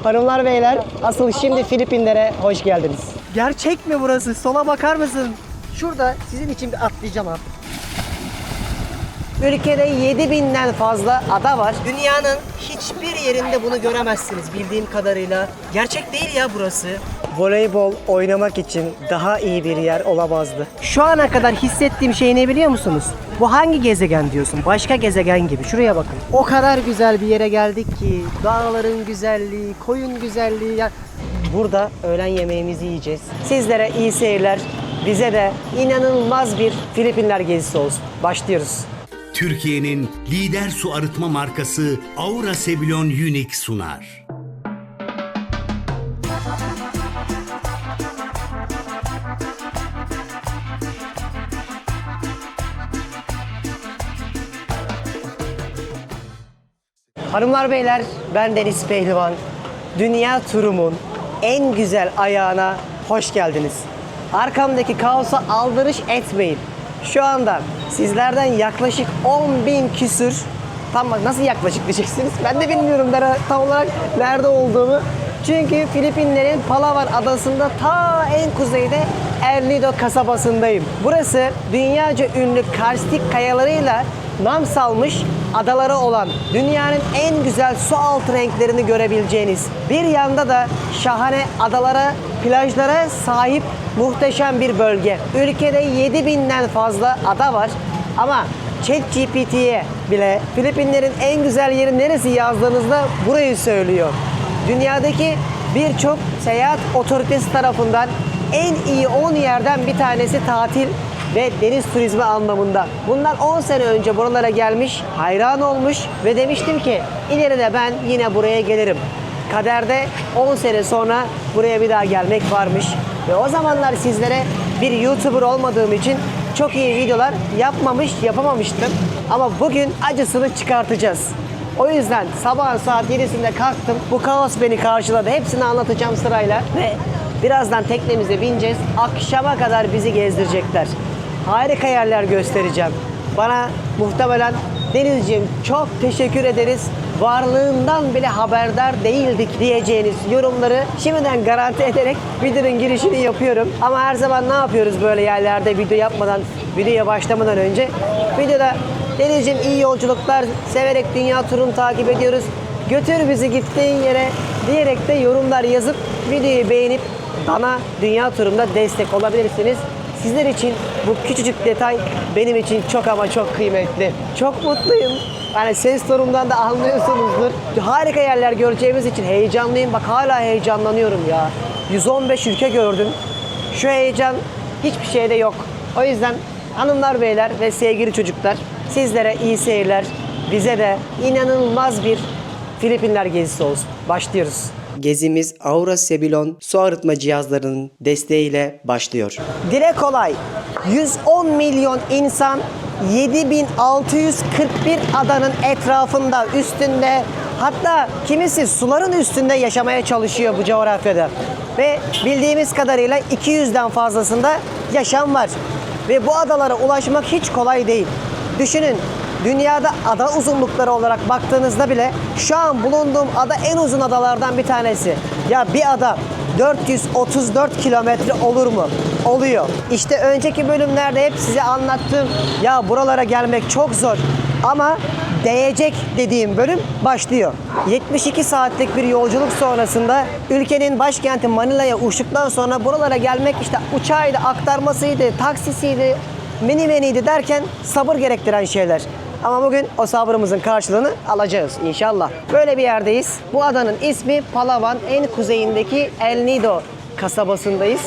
Hanımlar beyler, asıl şimdi Filipinlere hoş geldiniz. Gerçek mi burası? Sola bakar mısın? Şurada sizin için bir atlayacağım abi. Ülkede 7000'den fazla ada var. Dünyanın hiçbir yerinde bunu göremezsiniz bildiğim kadarıyla. Gerçek değil ya burası. Voleybol oynamak için daha iyi bir yer olamazdı. Şu ana kadar hissettiğim şey ne biliyor musunuz? Bu hangi gezegen diyorsun? Başka gezegen gibi. Şuraya bakın. O kadar güzel bir yere geldik ki. Dağların güzelliği, koyun güzelliği. Ya burada öğlen yemeğimizi yiyeceğiz. Sizlere iyi seyirler. Bize de inanılmaz bir Filipinler gezisi olsun. Başlıyoruz. Türkiye'nin lider su arıtma markası Aura Sebilon Unique sunar. Hanımlar beyler, ben Deniz Pehlivan. Dünya turumun en güzel ayağına hoş geldiniz. Arkamdaki kaosa aldırış etmeyin. Şu anda sizlerden yaklaşık 10.000 küsür, tam bak nasıl yaklaşık diyeceksiniz. Ben de bilmiyorum tam olarak nerede olduğumu. Çünkü Filipinlerin Palawan adasında ta en kuzeyde El Nido kasabasındayım. Burası dünyaca ünlü karstik kayalarıyla nam salmış adaları olan, dünyanın en güzel su altı renklerini görebileceğiniz, bir yanda da şahane adalara, plajlara sahip muhteşem bir bölge. Ülkede 7000'den fazla ada var ama ChatGPT'ye bile Filipinlerin en güzel yeri neresi yazdığınızda burayı söylüyor. Dünyadaki birçok seyahat otoritesi tarafından en iyi 10 yerden bir tanesi tatil ve deniz turizmi anlamında. Bundan 10 sene önce buralara gelmiş, hayran olmuş ve demiştim ki ileride ben yine buraya gelirim. Kaderde 10 sene sonra buraya bir daha gelmek varmış. Ve o zamanlar sizlere bir YouTuber olmadığım için çok iyi videolar yapamamıştım. Ama bugün acısını çıkartacağız. O yüzden sabah saat 7'sinde kalktım. Bu kaos beni karşıladı. Hepsini anlatacağım sırayla. Ve birazdan teknemize bineceğiz. Akşama kadar bizi gezdirecekler. Harika yerler göstereceğim. Bana muhtemelen Denizciğim çok teşekkür ederiz, varlığından bile haberdar değildik diyeceğiniz yorumları şimdiden garanti ederek videonun girişini yapıyorum. Ama her zaman ne yapıyoruz böyle yerlerde videoya başlamadan önce? Videoda Denizciğim iyi yolculuklar, severek dünya turunu takip ediyoruz, götür bizi gittiğin yere diyerek de yorumlar yazıp videoyu beğenip bana dünya turumda destek olabilirsiniz. Sizler için bu küçücük detay benim için çok ama çok kıymetli. Çok mutluyum. Yani ses tonumdan da anlıyorsunuzdur. Harika yerler göreceğimiz için heyecanlıyım. Bak hala heyecanlanıyorum ya. 115 ülke gördüm. Şu heyecan hiçbir şeyde yok. O yüzden hanımlar beyler ve sevgili çocuklar, sizlere iyi seyirler. Bize de inanılmaz bir Filipinler gezisi olsun. Başlıyoruz. Gezimiz Aura Sebilon su arıtma cihazlarının desteğiyle başlıyor. Dile kolay. 110 milyon insan 7641 adanın etrafında, üstünde, hatta kimisi suların üstünde yaşamaya çalışıyor bu coğrafyada. Ve bildiğimiz kadarıyla 200'den fazlasında yaşam var. Ve bu adalara ulaşmak hiç kolay değil. Düşünün, dünyada ada uzunlukları olarak baktığınızda bile şu an bulunduğum ada en uzun adalardan bir tanesi. Ya bir ada 434 kilometre olur mu? Oluyor. İşte önceki bölümlerde hep size anlattığım ya buralara gelmek çok zor ama değecek dediğim bölüm başlıyor. 72 saatlik bir yolculuk sonrasında ülkenin başkenti Manila'ya uçtuktan sonra buralara gelmek işte uçağıydı, aktarmasıydı, taksisiydi, minivaniydi derken sabır gerektiren şeyler. Ama bugün o sabrımızın karşılığını alacağız inşallah. Böyle bir yerdeyiz. Bu adanın ismi Palawan, en kuzeyindeki El Nido kasabasındayız.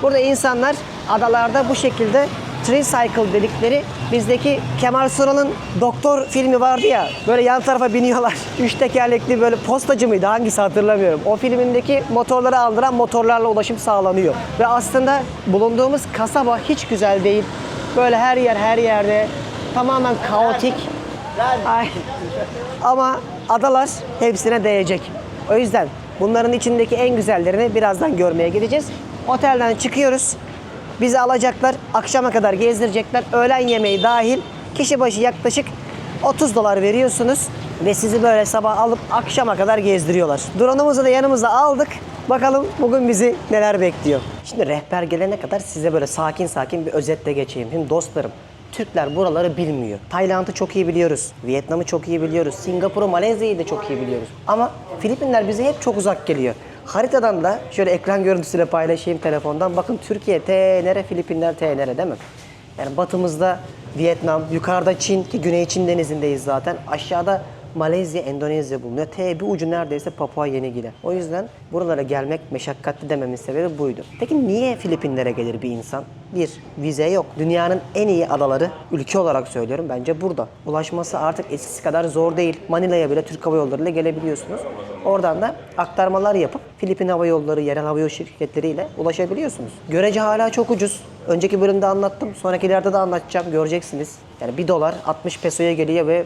Burada insanlar adalarda bu şekilde tricycle dedikleri, bizdeki Kemal Sunal'ın Doktor filmi vardı ya, böyle yan tarafa biniyorlar. 3 tekerlekli böyle postacı mıydı, hangisi hatırlamıyorum. O filmindeki motorları aldıran motorlarla ulaşım sağlanıyor. Ve aslında bulunduğumuz kasaba hiç güzel değil. Böyle her yerde tamamen kaotik. Ay. Ama adalar hepsine değecek. O yüzden bunların içindeki en güzellerini birazdan görmeye gideceğiz. Otelden çıkıyoruz. Bizi alacaklar, akşama kadar gezdirecekler. Öğlen yemeği dahil kişi başı yaklaşık $30 veriyorsunuz ve sizi böyle sabah alıp akşama kadar gezdiriyorlar. Drone'umuzu da yanımıza aldık. Bakalım bugün bizi neler bekliyor. Şimdi rehber gelene kadar size böyle sakin sakin bir özetle geçeyim. Şimdi dostlarım, Türkler buraları bilmiyor. Tayland'ı çok iyi biliyoruz. Vietnam'ı çok iyi biliyoruz. Singapur'u, Malezya'yı da çok iyi biliyoruz. Ama Filipinler bize hep çok uzak geliyor. Haritadan da şöyle ekran görüntüsüyle paylaşayım telefondan. Bakın Türkiye T nere, Filipinler T nere değil mi? Yani batımızda Vietnam, yukarıda Çin ki Güney Çin denizindeyiz zaten. Aşağıda Malezya, Endonezya bulunuyor. T bir ucu neredeyse Papua Yeni Gine. O yüzden buralara gelmek meşakkatli dememin sebebi buydu. Peki niye Filipinlere gelir bir insan? Bir, vize yok. Dünyanın en iyi adaları, ülke olarak söylüyorum, bence burada. Ulaşması artık eskisi kadar zor değil. Manila'ya bile Türk Hava Yolları ile gelebiliyorsunuz. Oradan da aktarmalar yapıp Filipin Hava Yolları, yerel hava yolu şirketleriyle ulaşabiliyorsunuz. Görece hala çok ucuz. Önceki bölümde anlattım. Sonrakilerde de anlatacağım. Göreceksiniz. Yani $1 60 pesoya geliyor ve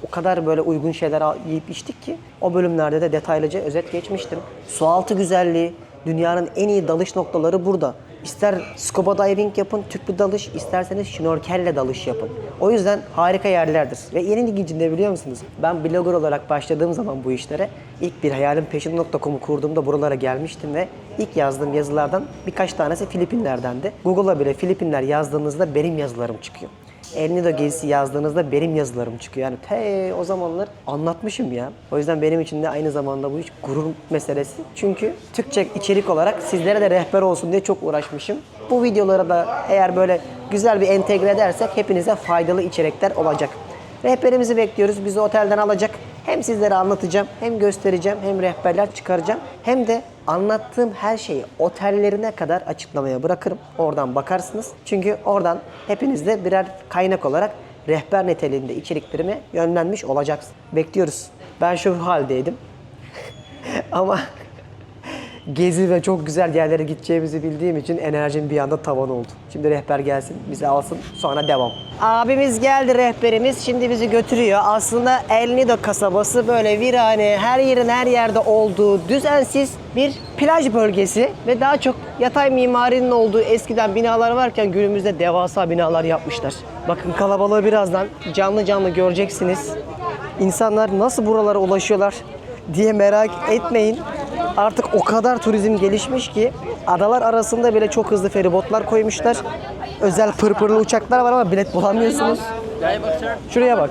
o kadar böyle uygun şeyler yiyip içtik ki o bölümlerde de detaylıca özet geçmiştim. Sualtı güzelliği, dünyanın en iyi dalış noktaları burada. İster scuba diving yapın, tüplü dalış, isterseniz şnorkelle dalış yapın. O yüzden harika yerlerdir. Ve en ilginci ne biliyor musunuz? Ben blogger olarak başladığım zaman bu işlere ilk bir hayalimpeşin.com'u kurduğumda buralara gelmiştim ve ilk yazdığım yazılardan birkaç tanesi Filipinler'dendi. Google'a bile Filipinler yazdığınızda benim yazılarım çıkıyor. El Nido gezisi yazdığınızda benim yazılarım çıkıyor. Yani o zamanlar anlatmışım ya. O yüzden benim için de aynı zamanda bu hiç gurur meselesi. Çünkü Türkçe içerik olarak sizlere de rehber olsun diye çok uğraşmışım. Bu videolara da eğer böyle güzel bir entegre edersek hepinize faydalı içerikler olacak. Rehberimizi bekliyoruz. Bizi otelden alacak. Hem sizlere anlatacağım, hem göstereceğim, hem rehberler çıkaracağım. Hem de anlattığım her şeyi otellerine kadar açıklamaya bırakırım. Oradan bakarsınız. Çünkü oradan hepiniz de birer kaynak olarak rehber niteliğinde içeriklerime yönlenmiş olacaksınız. Bekliyoruz. Ben şu haldeydim. Ama gezi ve çok güzel yerlere gideceğimizi bildiğim için enerjim bir anda tavan oldu. Şimdi rehber gelsin, bizi alsın, sonra devam. Abimiz geldi, rehberimiz. Şimdi bizi götürüyor. Aslında El Nido kasabası böyle virane, her yerin her yerde olduğu düzensiz bir plaj bölgesi ve daha çok yatay mimarinin olduğu eskiden binalar varken günümüzde devasa binalar yapmışlar. Bakın kalabalığı birazdan canlı canlı göreceksiniz. İnsanlar nasıl buralara ulaşıyorlar diye merak etmeyin. Artık o kadar turizm gelişmiş ki adalar arasında bile çok hızlı feribotlar koymuşlar. Özel pırpırlı uçaklar var ama bilet bulamıyorsunuz. Şuraya bak.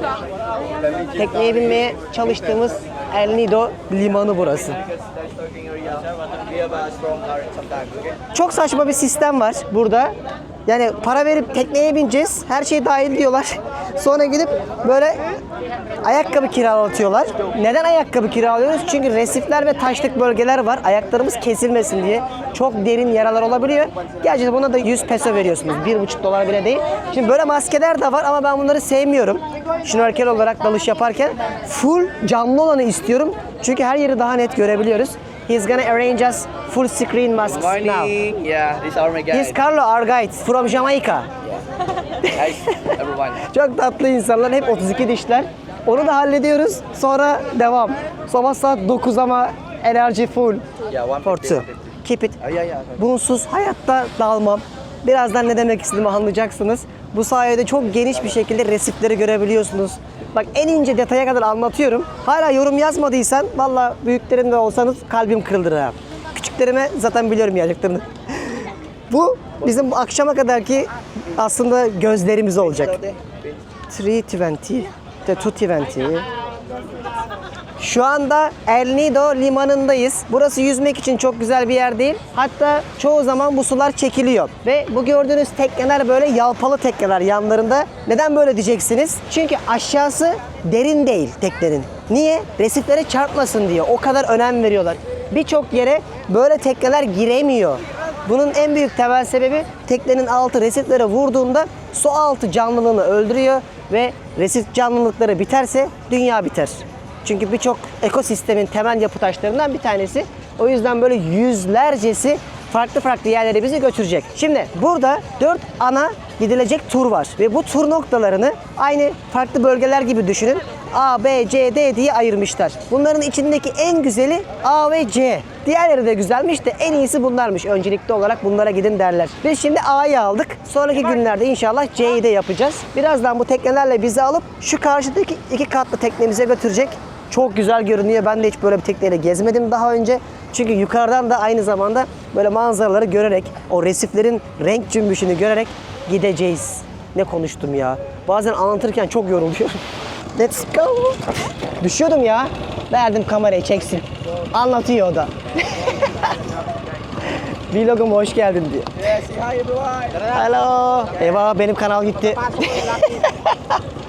Tekneye binmeye çalıştığımız El Nido limanı burası. Çok saçma bir sistem var burada. Yani para verip tekneye bineceğiz. Her şey dahil diyorlar. Sonra gidip böyle ayakkabı kiralatıyorlar. Neden ayakkabı kiralıyoruz? Çünkü resifler ve taşlık bölgeler var. Ayaklarımız kesilmesin diye. Çok derin yaralar olabiliyor. Gerçi buna da 100 peso veriyorsunuz. $1,5 bile değil. Şimdi böyle maskeler de var ama ben bunları sevmiyorum. Şnorkel olarak dalış yaparken full canlı olanı istiyorum. Çünkü her yeri daha net görebiliyoruz. He's gonna arrange us full screen masks now. Yeah, this is our guide. He's Carlo, our guide from Jamaica. Hi, everyone. Çok tatlı insanlar, hep 32 dişler. Onu da hallediyoruz. Sonra devam. Sabah saat 9 ama enerji full. Yeah, one For two. Keep it. yeah. Bunsuz hayatta dağılmam. Birazdan ne demek istediğimi anlayacaksınız. Bu sayede çok geniş bir şekilde resifleri görebiliyorsunuz. Bak en ince detaya kadar anlatıyorum. Hala yorum yazmadıysan valla büyüklerin de olsanız kalbim kırılır ha. Küçüklerime zaten biliyorum yazacaklarını. Bu bizim bu akşama kadarki aslında gözlerimiz olacak. 320, 220. Şu anda El Nido limanındayız. Burası yüzmek için çok güzel bir yer değil. Hatta çoğu zaman bu sular çekiliyor. Ve bu gördüğünüz tekneler böyle yalpalı tekneler yanlarında. Neden böyle diyeceksiniz? Çünkü aşağısı derin değil teknenin. Niye? Resiflere çarpmasın diye. O kadar önem veriyorlar. Birçok yere böyle tekneler giremiyor. Bunun en büyük temel sebebi teknenin altı resiflere vurduğunda su altı canlılığını öldürüyor ve resif canlılıkları biterse dünya biter. Çünkü birçok ekosistemin temel yapı taşlarından bir tanesi. O yüzden böyle yüzlercesi farklı yerlere bizi götürecek. Şimdi burada 4 ana gidilecek tur var ve bu tur noktalarını aynı farklı bölgeler gibi düşünün. A, B, C, D diye ayırmışlar. Bunların içindeki en güzeli A ve C. Diğerleri de güzelmiş de en iyisi bunlarmış. Öncelikli olarak bunlara gidin derler. Biz şimdi A'yı aldık. Sonraki günlerde inşallah C'yi de yapacağız. Birazdan bu teknelerle bizi alıp şu karşıdaki 2 katlı teknemize götürecek. Çok güzel görünüyor. Ben de hiç böyle bir tekneyle gezmedim daha önce. Çünkü yukarıdan da aynı zamanda böyle manzaraları görerek, o resiflerin renk cümbüşünü görerek gideceğiz. Ne konuştum ya. Bazen anlatırken çok yoruluyorum. Let's go. Düşüyordum ya. Verdim kamerayı çeksin. Anlatıyor o da. Vloguma hoş geldin diyor. Hello. Eyvah benim kanal gitti.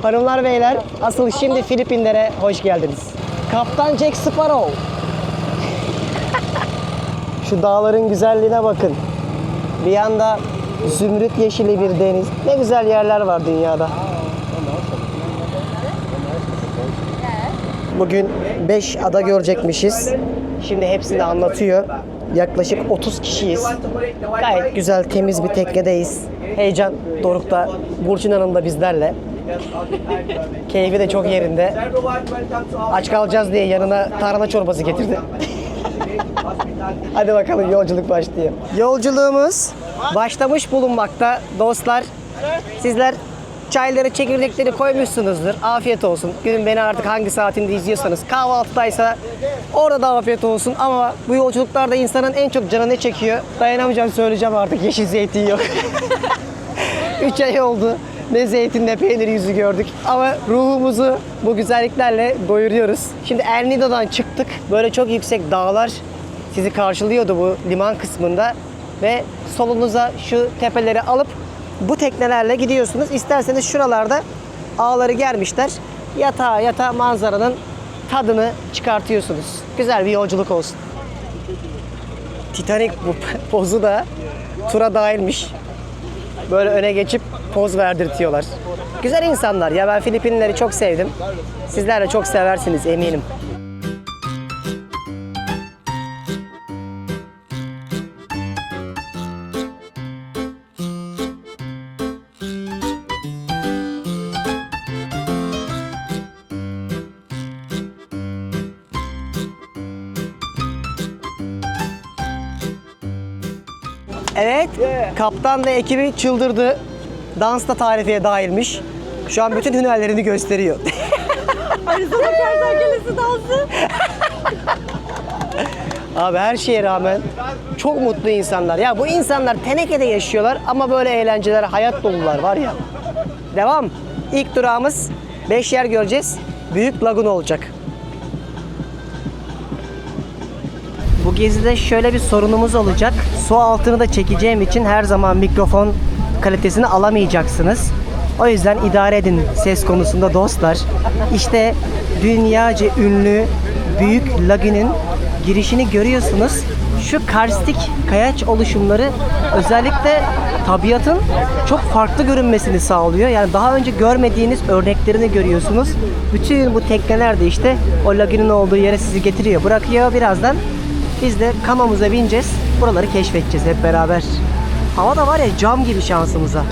Hanımlar beyler, asıl şimdi Filipinlere hoş geldiniz. Kaptan Jack Sparrow. Şu dağların güzelliğine bakın. Bir yanda zümrüt yeşili bir deniz. Ne güzel yerler var dünyada. Bugün 5 ada görecekmişiz. Şimdi hepsini anlatıyor. Yaklaşık 30 kişiyiz. Gayet güzel, temiz bir teknedeyiz. Heyecan dorukta. Burçin Hanım da bizlerle. Keyfi de çok yerinde. Aç kalacağız diye yanına tarhana çorbası getirdi. Hadi bakalım yolculuk başlıyor. Yolculuğumuz başlamış bulunmakta dostlar. Sizler çayları, çekirdekleri koymuşsunuzdur. Afiyet olsun. Günün beni artık hangi saatinde izliyorsanız. Kahvaltıdaysa orada da afiyet olsun. Ama bu yolculuklarda insanın en çok canı ne çekiyor? Dayanamayacağım, söyleyeceğim artık. Yeşil zeytin yok. 3 ay oldu. Ne zeytin ne peynir yüzü gördük. Ama ruhumuzu bu güzelliklerle doyuruyoruz. Şimdi El Nido'dan çıktık. Böyle çok yüksek dağlar sizi karşılıyordu bu liman kısmında. Ve solunuza şu tepeleri alıp bu teknelerle gidiyorsunuz. İsterseniz şuralarda ağları germişler. Yatağa manzaranın tadını çıkartıyorsunuz. Güzel bir yolculuk olsun. Titanic bu pozu da tura dahilmiş. Böyle öne geçip poz verdirtiyorlar. Güzel insanlar ya, ben Filipinlileri çok sevdim. Sizler de çok seversiniz eminim. Evet, kaptan ve ekibi çıldırdı. Dans da tarifiye dahilmiş. Şu an bütün hünerlerini gösteriyor. Arizona kertenkelesi dansı. Abi her şeye rağmen çok mutlu insanlar. Ya bu insanlar tenekede yaşıyorlar ama böyle eğlenceler, hayat dolular var ya. Devam. İlk durağımız 5 yer göreceğiz. Büyük Lagun olacak. Bu gezide şöyle bir sorunumuz olacak. Su altını da çekeceğim için her zaman mikrofon kalitesini alamayacaksınız. O yüzden idare edin ses konusunda dostlar. İşte dünyaca ünlü Büyük Lagun'un girişini görüyorsunuz. Şu karstik kayaç oluşumları özellikle tabiatın çok farklı görünmesini sağlıyor. Yani daha önce görmediğiniz örneklerini görüyorsunuz. Bütün bu tekneler de işte o lagunun olduğu yere sizi getiriyor, bırakıyor. Birazdan biz de kanomuza bineceğiz. Buraları keşfedeceğiz hep beraber. Hava da var ya cam gibi şansımıza.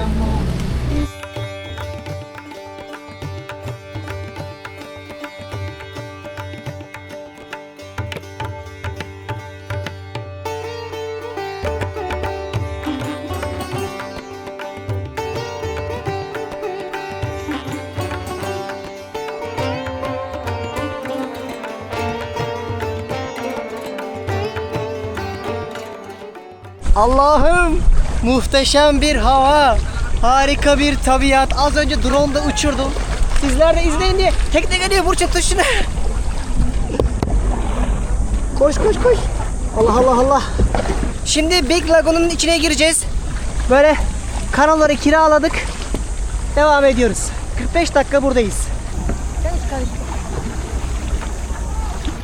Allah'ım, muhteşem bir hava, harika bir tabiat. Az önce drone'da uçurdum. Sizler de izleyin diye. Tekne geliyor, Burçin tut şunu. Koş. Allah. Şimdi Big Lagoon'un içine gireceğiz. Böyle kanoları kiraladık. Devam ediyoruz. 45 dakika buradayız.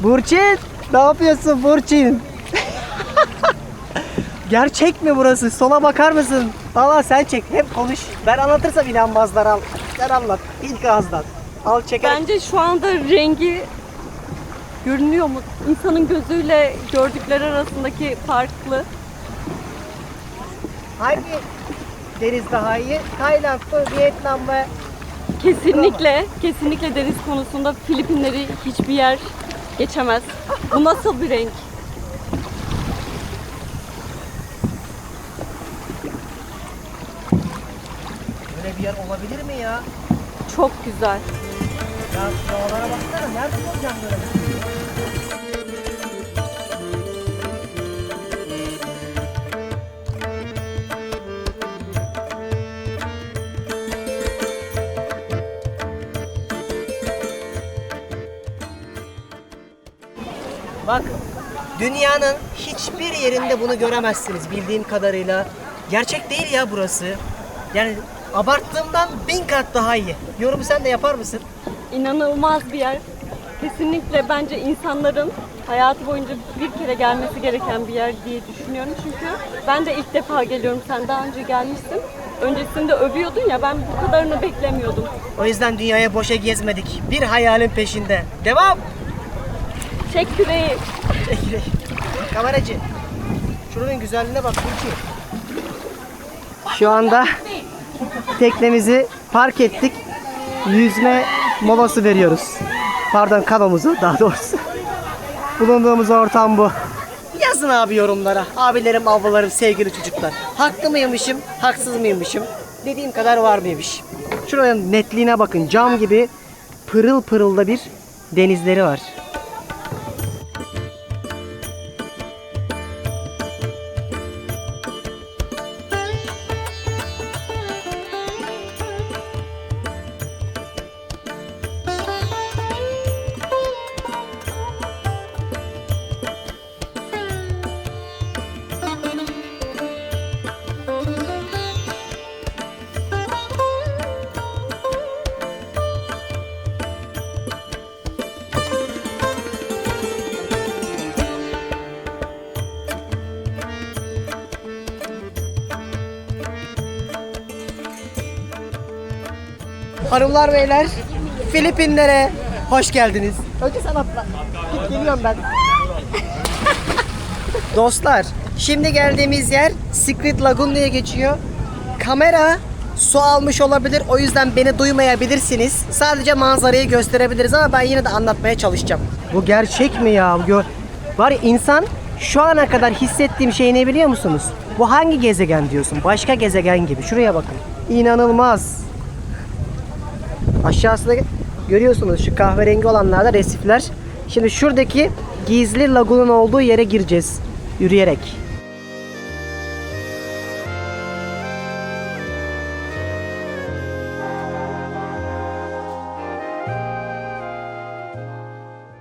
Burçin, ne yapıyorsun Burçin? Gerçek mi burası? Sola bakar mısın? Valla sen çek. Hep konuş. Ben anlatırsam inanmazlar. Al. Sen anlat. İlk ağızdan. Al çeker. Bence şu anda rengi görünüyor mu? İnsanın gözüyle gördükleri arasındaki farklı. Hangi deniz daha iyi? Tayland mı? Vietnam mı? Kesinlikle deniz konusunda Filipinleri hiçbir yer geçemez. Bu nasıl bir renk? Böyle bir yer olabilir mi ya? Çok güzel. Ya dağlara baksana, nerede bulacağım böyle bir şey? Bak, dünyanın hiçbir yerinde bunu göremezsiniz bildiğim kadarıyla. Gerçek değil ya burası. Yani abarttığımdan 1000 kat daha iyi. Yorumu sen de yapar mısın? İnanılmaz bir yer. Kesinlikle bence insanların hayatı boyunca bir kere gelmesi gereken bir yer diye düşünüyorum. Çünkü ben de ilk defa geliyorum. Sen daha önce gelmiştin. Öncesinde övüyordun ya, ben bu kadarını beklemiyordum. O yüzden dünyaya boşa gezmedik. Bir hayalin peşinde. Devam! Çek küreği. Kameracı. Şuranın güzelliğine bak Burki. Şu anda teknemizi park ettik. Yüzme molası veriyoruz. Pardon, kanomuzu daha doğrusu. Bulunduğumuz ortam bu. Yazın abi yorumlara. Abilerim, ablalarım, sevgili çocuklar. Haklı mıymışım, haksız mıymışım? Dediğim kadar var mıymış? Şuranın netliğine bakın. Cam gibi pırıl pırıl da bir denizleri var. Hanımlar beyler, Filipinlere hoş geldiniz. Önce sen atla. Git, geliyorum ben. Dostlar, şimdi geldiğimiz yer Secret Lagoon diye geçiyor. Kamera su almış olabilir, o yüzden beni duymayabilirsiniz. Sadece manzarayı gösterebiliriz ama ben yine de anlatmaya çalışacağım. Bu gerçek mi ya? Var ya, insan şu ana kadar hissettiğim şey ne biliyor musunuz? Bu hangi gezegen diyorsun? Başka gezegen gibi. Şuraya bakın. İnanılmaz. Aşağısında görüyorsunuz şu kahverengi olanlarda resifler. Şimdi şuradaki gizli lagunun olduğu yere gireceğiz yürüyerek.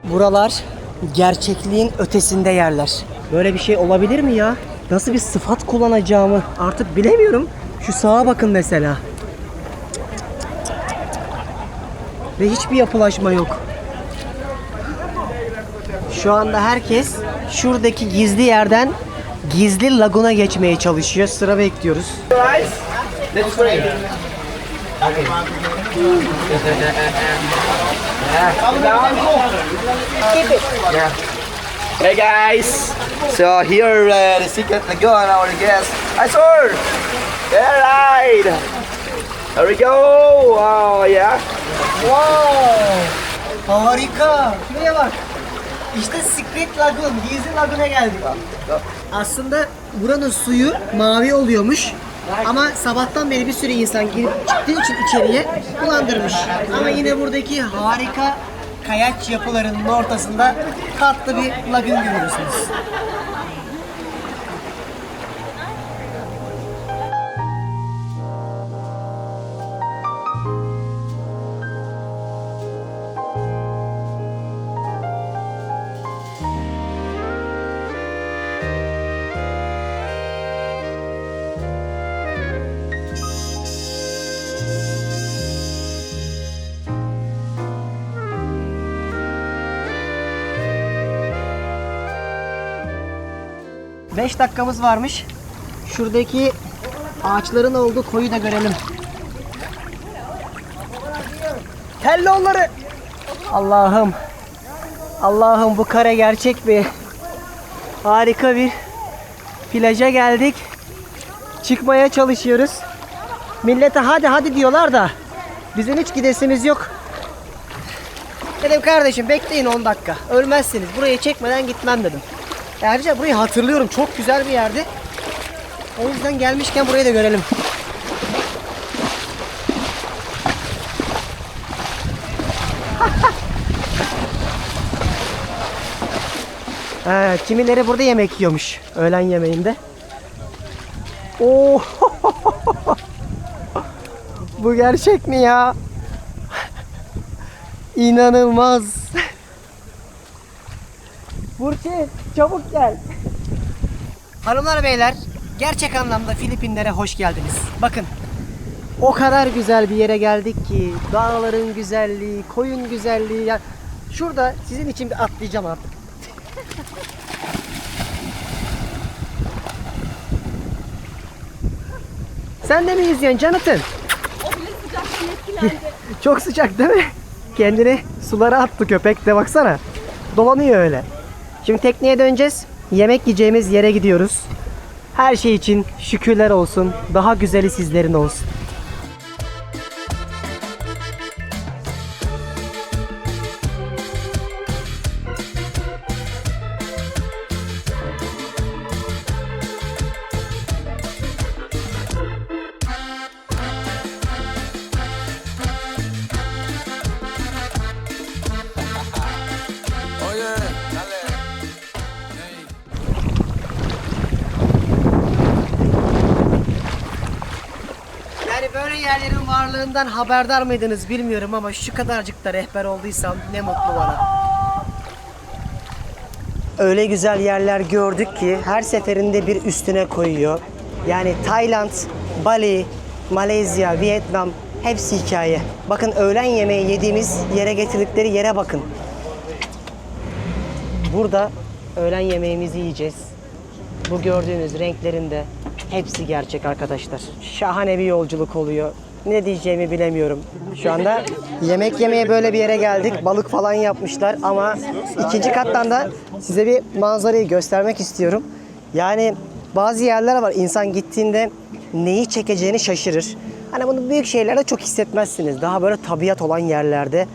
Buralar gerçekliğin ötesinde yerler. Böyle bir şey olabilir mi ya? Nasıl bir sıfat kullanacağımı artık bilemiyorum. Şu sağa bakın mesela. Ve hiçbir yapılaşma yok. Şu anda herkes şuradaki gizli yerden gizli laguna geçmeye çalışıyor. Sıra bekliyoruz. Hey guys, so here the secret lagoon, our guest. I saw. Yeah, right. There we go. Oh yeah. Wow! Harika! Şuraya bak. İşte Secret Lagoon, gizli laguna geldik. Aslında buranın suyu mavi oluyormuş. Ama sabahtan beri bir sürü insan girip çıktığı için içeriye bulandırmış. Ama yine buradaki harika kayaç yapılarının ortasında tatlı bir lagun görüyorsunuz. Beş dakikamız varmış. Şuradaki ağaçların olduğu koyu da görelim. Tellonları. Allah'ım. Allah'ım, bu kare gerçek bir harika bir plaja geldik. Çıkmaya çalışıyoruz. Millete hadi hadi diyorlar da Bizim hiç gidesimiz yok. Dedim kardeşim bekleyin 10 dakika. Ölmezsiniz. Burayı çekmeden gitmem dedim. Ayrıca burayı hatırlıyorum. Çok güzel bir yerdi. O yüzden gelmişken burayı da görelim. Kimileri burada yemek yiyormuş öğlen yemeğinde. Oo. Bu gerçek mi ya? İnanılmaz. Burçin çabuk gel. Hanımlar beyler, gerçek anlamda Filipinlere hoş geldiniz. Bakın, o kadar güzel bir yere geldik ki dağların güzelliği, koyun güzelliği. Ya şurada sizin için bir atlayacağım artık. Sen de mi yüzüyorsun Jonathan? O bile sıcaktan etkilendi. Çok sıcak değil mi? Kendini sulara attı köpek de baksana. Dolanıyor öyle. Şimdi tekneye döneceğiz. Yemek yiyeceğimiz yere gidiyoruz. Her şey için şükürler olsun. Daha güzeli sizlerin olsun. Yani böyle yerlerin varlığından haberdar mıydınız bilmiyorum ama şu kadarcık da rehber olduysam ne mutlu bana. Öyle güzel yerler gördük ki her seferinde bir üstüne koyuyor. Yani Tayland, Bali, Malezya, Vietnam hepsi hikaye. Bakın öğlen yemeği yediğimiz yere getirdikleri yere bakın. Burada öğlen yemeğimizi yiyeceğiz. Bu gördüğünüz renklerinde hepsi gerçek arkadaşlar. Şahane bir yolculuk oluyor. Ne diyeceğimi bilemiyorum. Şu anda yemek yemeye böyle bir yere geldik. Balık falan yapmışlar ama ikinci kattan da size bir manzarayı göstermek istiyorum. Yani bazı yerler var, insan gittiğinde neyi çekeceğini şaşırır. Hani bunu büyük şehirlerde çok hissetmezsiniz. Daha böyle tabiat olan yerlerde.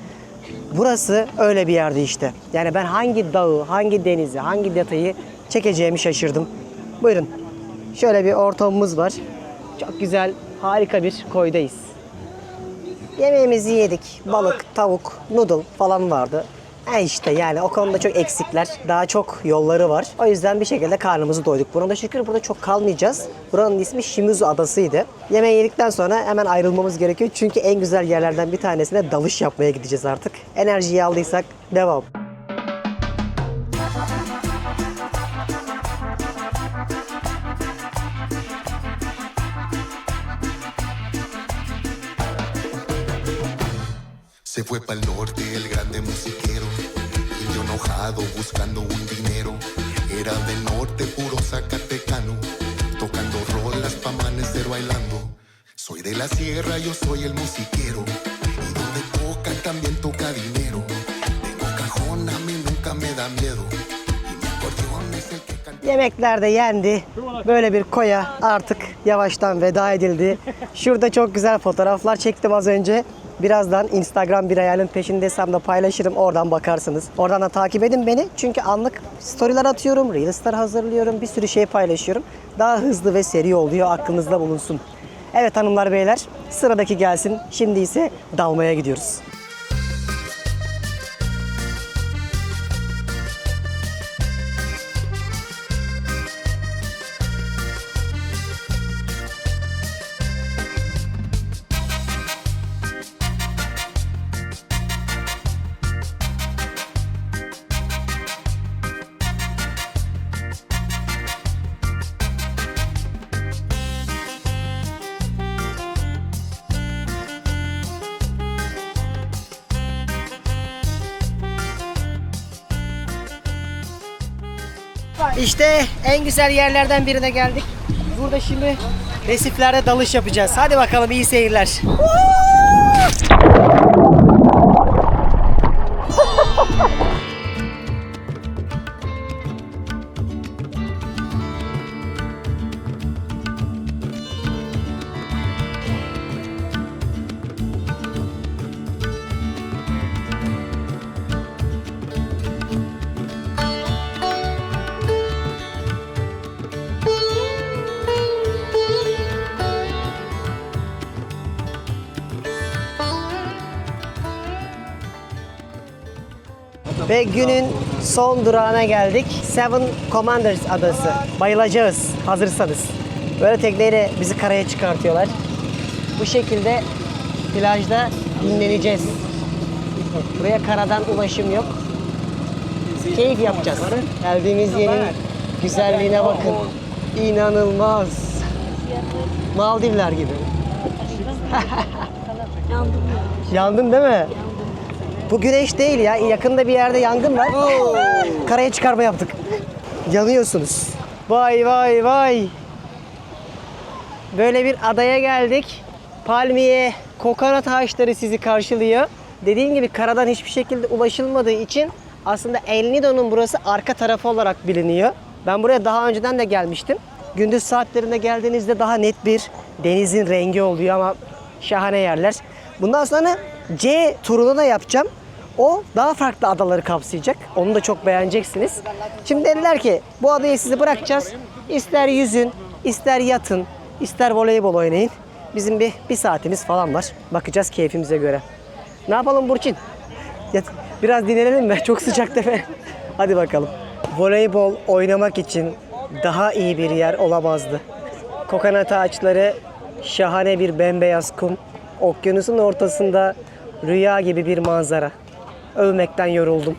Burası öyle bir yerdi işte. Yani ben hangi dağı, hangi denizi, hangi detayı çekeceğimi şaşırdım. Buyurun. Şöyle bir ortamımız var. Çok güzel, harika bir koydayız. Yemeğimizi yedik. Balık, tavuk, noodle falan vardı. İşte yani o konuda çok eksikler. Daha çok yolları var. O yüzden bir şekilde karnımızı doyduk. Buna da şükür burada çok kalmayacağız. Buranın ismi Shimizu Adası'ydı. Yemeği yedikten sonra hemen ayrılmamız gerekiyor. Çünkü en güzel yerlerden bir tanesine dalış yapmaya gideceğiz artık. Enerjiyi aldıysak devam. Se fue pa'l norte el grande musiquero, indio enojado buscando un dinero. Era del norte puro zacatecano, tocando rolas pa' amanecer bailando. Soy de la sierra, yo soy el musiquero, y donde tocan también toca dinero. Tengo cajón, a mí nunca me da miedo, y mi acordeón es el que canta. Yemekler de yendi. Böyle bir koya artık yavaştan veda edildi. Şurada çok güzel fotoğraflar çektim az önce. Birazdan Instagram bir hayalin peşindeysem de paylaşırım. Oradan bakarsınız. Oradan da takip edin beni. Çünkü anlık storyler atıyorum. Reels'ler hazırlıyorum. Bir sürü şey paylaşıyorum. Daha hızlı ve seri oluyor. Aklınızda bulunsun. Evet hanımlar beyler. Sıradaki gelsin. Şimdi ise dalmaya gidiyoruz. İşte en güzel yerlerden birine geldik. Burada şimdi resiflerde dalış yapacağız. Hadi bakalım, iyi seyirler. Ve günün son durağına geldik. Seven Commanders adası. Bayılacağız hazırsanız. Böyle tekneyle bizi karaya çıkartıyorlar. Bu şekilde plajda dinleneceğiz. Buraya karadan ulaşım yok. Keyif yapacağız. Geldiğimiz yerin güzelliğine bakın. İnanılmaz. Maldivler gibi. Yandım. Yandın değil mi? Bu güneş değil ya. Yakında bir yerde yangın var. Karaya çıkarma yaptık. Yanıyorsunuz. Vay vay vay. Böyle bir adaya geldik. Palmiye, kokonat ağaçları sizi karşılıyor. Dediğim gibi karadan hiçbir şekilde ulaşılmadığı için aslında El Nido'nun burası arka tarafı olarak biliniyor. Ben buraya daha önceden de gelmiştim. Gündüz saatlerinde geldiğinizde daha net bir denizin rengi oluyor ama şahane yerler. Bundan sonra C turunu da yapacağım. O daha farklı adaları kapsayacak. Onu da çok beğeneceksiniz. Şimdi dediler ki bu adayı sizi bırakacağız. İster yüzün, ister yatın, ister voleybol oynayın. Bizim bir saatimiz falan var. Bakacağız keyfimize göre. Ne yapalım Burçin? Biraz dinlenelim mi? Çok sıcak tepe. Hadi bakalım. Voleybol oynamak için daha iyi bir yer olamazdı. Kokonat ağaçları, şahane bir bembeyaz kum, okyanusun ortasında rüya gibi bir manzara. Övmekten yoruldum.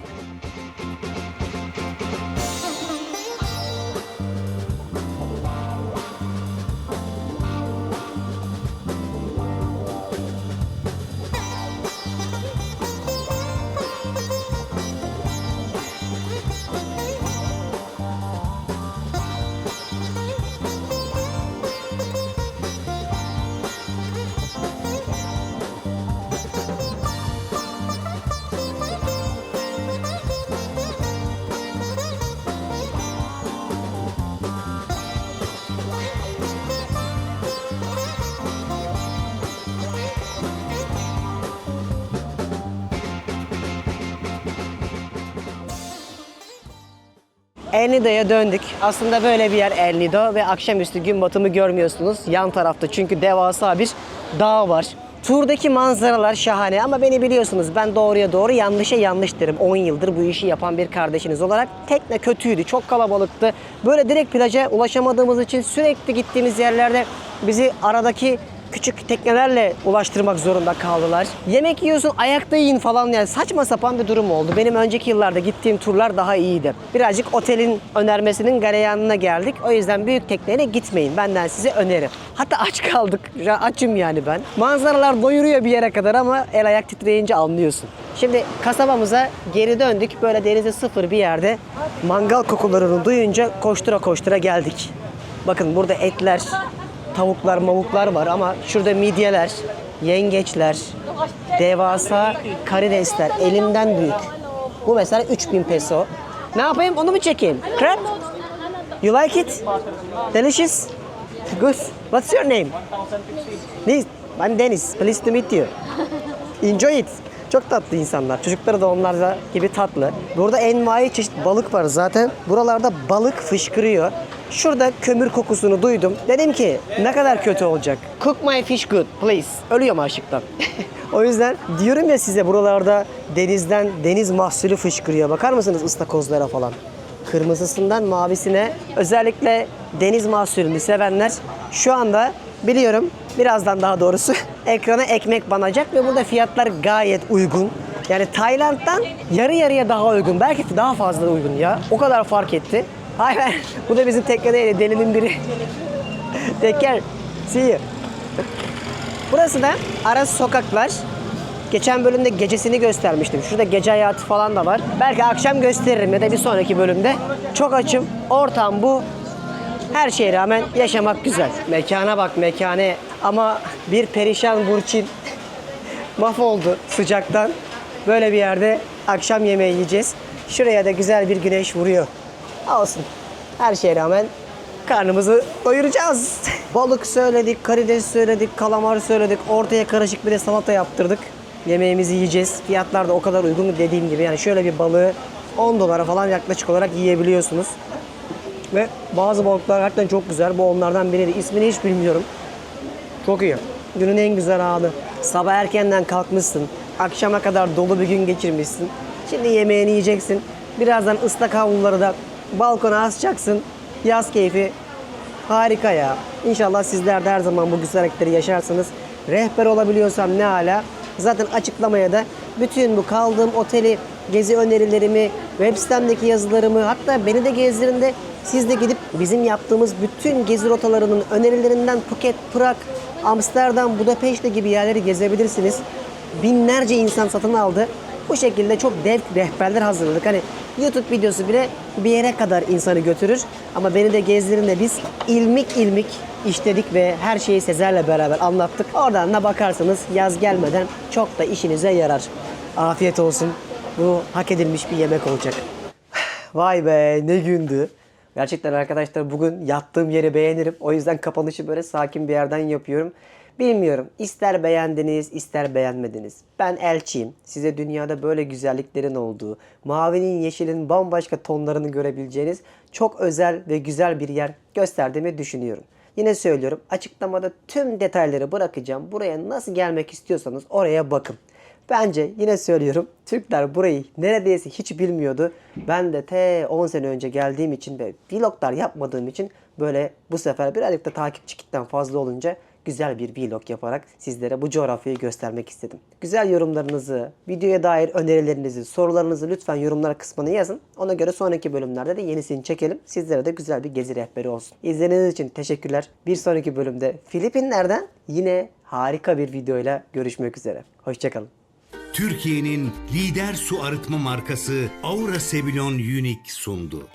El Nido'ya döndük. Aslında böyle bir yer El Nido ve akşamüstü gün batımı görmüyorsunuz yan tarafta çünkü devasa bir dağ var. Turdaki manzaralar şahane ama beni biliyorsunuz ben doğruya doğru yanlışa yanlış derim. 10 yıldır bu işi yapan bir kardeşiniz olarak tekne kötüydü, çok kalabalıktı. Böyle direkt plaja ulaşamadığımız için sürekli gittiğimiz yerlerde bizi aradaki küçük teknelerle ulaştırmak zorunda kaldılar. Yemek yiyorsun, ayakta yiyin falan yani saçma sapan bir durum oldu. Benim önceki yıllarda gittiğim turlar daha iyiydi. Birazcık otelin önermesinin gareyanına geldik. O yüzden büyük tekneyle gitmeyin. Benden size öneri. Hatta aç kaldık. Açım yani ben. Manzaralar doyuruyor bir yere kadar ama el ayak titreyince anlıyorsun. Şimdi kasabamıza geri döndük. Böyle denize sıfır bir yerde mangal kokularını duyunca koştura koştura geldik. Bakın burada etler, tavuklar, mavuklar var ama şurada midyeler, yengeçler, devasa karidesler elimden büyük. Bu mesela 3000 peso. Ne yapayım? Onu mu çekeyim? Crab? You like it? Delicious? Good. What's your name? Please. Ben Deniz. Pleased to meet you. Enjoy it. Çok tatlı insanlar. Çocukları da onlar da gibi tatlı. Burada envai çeşit balık var zaten. Buralarda balık fışkırıyor. Şurada kömür kokusunu duydum. Dedim ki ne kadar kötü olacak. Cook my fish good please. Ölüyorum açlıktan. O yüzden diyorum ya size buralarda denizden deniz mahsulü fışkırıyor. Bakar mısınız ıstakozlara falan? Kırmızısından mavisine özellikle deniz mahsulünü sevenler şu anda biliyorum birazdan daha doğrusu ekrana ekmek banacak ve burada fiyatlar gayet uygun. Yani Tayland'dan yarı yarıya daha uygun. Belki daha fazla uygun ya. O kadar fark etti. Hayır, bu da bizim teknedeyle delinin biri. Take care. See you. Burası da ara sokaklar. Geçen bölümde gecesini göstermiştim. Şurada gece hayatı falan da var. Belki akşam gösteririm ya da bir sonraki bölümde. Çok açım. Ortam bu. Her şeye rağmen yaşamak güzel. Mekana bak mekane. Ama bir perişan Burçin mahvoldu sıcaktan. Böyle bir yerde akşam yemeği yiyeceğiz. Şuraya da güzel bir güneş vuruyor. Olsun. Her şeye rağmen karnımızı doyuracağız. Balık söyledik, karides söyledik, kalamar söyledik. Ortaya karışık bir de salata yaptırdık. Yemeğimizi yiyeceğiz. Fiyatlar da o kadar uygun dediğim gibi. Yani şöyle bir balığı 10 dolara falan yaklaşık olarak yiyebiliyorsunuz. Ve bazı balıklar hakikaten çok güzel. Bu onlardan biriydi. İsmini hiç bilmiyorum. Çok iyi. Günün en güzel anı. Sabah erkenden kalkmışsın. Akşama kadar dolu bir gün geçirmişsin. Şimdi yemeğini yiyeceksin. Birazdan ıslak havluları da balkona asacaksın. Yaz keyfi harika ya. İnşallah sizler de her zaman bu güzellikleri yaşarsınız. Rehber olabiliyorsam ne hala. Zaten açıklamaya da bütün bu kaldığım oteli, gezi önerilerimi, web sitemdeki yazılarımı, hatta beni de gezdirin de siz de gidip bizim yaptığımız bütün gezi rotalarının önerilerinden Phuket, Prag, Amsterdam, Budapeşte gibi yerleri gezebilirsiniz. Binlerce insan satın aldı. Bu şekilde çok dev rehberler hazırladık. Hani YouTube videosu bile bir yere kadar insanı götürür. Ama beni de gezdirin de biz ilmik ilmik işledik ve her şeyi Sezer'le beraber anlattık. Oradan da bakarsanız yaz gelmeden çok da işinize yarar. Afiyet olsun. Bu hak edilmiş bir yemek olacak. Vay be, ne gündü. Gerçekten arkadaşlar bugün yattığım yeri beğenirim. O yüzden kapanışı böyle sakin bir yerden yapıyorum. Bilmiyorum, ister beğendiniz ister beğenmediniz. Ben elçiyim. Size dünyada böyle güzelliklerin olduğu, mavinin yeşilin bambaşka tonlarını görebileceğiniz çok özel ve güzel bir yer gösterdiğimi düşünüyorum. Yine söylüyorum, açıklamada tüm detayları bırakacağım. Buraya nasıl gelmek istiyorsanız oraya bakın. Bence yine söylüyorum, Türkler burayı neredeyse hiç bilmiyordu. Ben de 10 sene önce geldiğim için ve vloglar yapmadığım için böyle bu sefer birazcık da takipçi kitlem fazla olunca güzel bir vlog yaparak sizlere bu coğrafyayı göstermek istedim. Güzel yorumlarınızı, videoya dair önerilerinizi, sorularınızı lütfen yorumlar kısmına yazın. Ona göre sonraki bölümlerde de yenisini çekelim. Sizlere de güzel bir gezi rehberi olsun. İzlediğiniz için teşekkürler. Bir sonraki bölümde Filipinler'den yine harika bir videoyla görüşmek üzere. Hoşçakalın. Türkiye'nin lider su arıtma markası Aura Sebilon Unique sundu.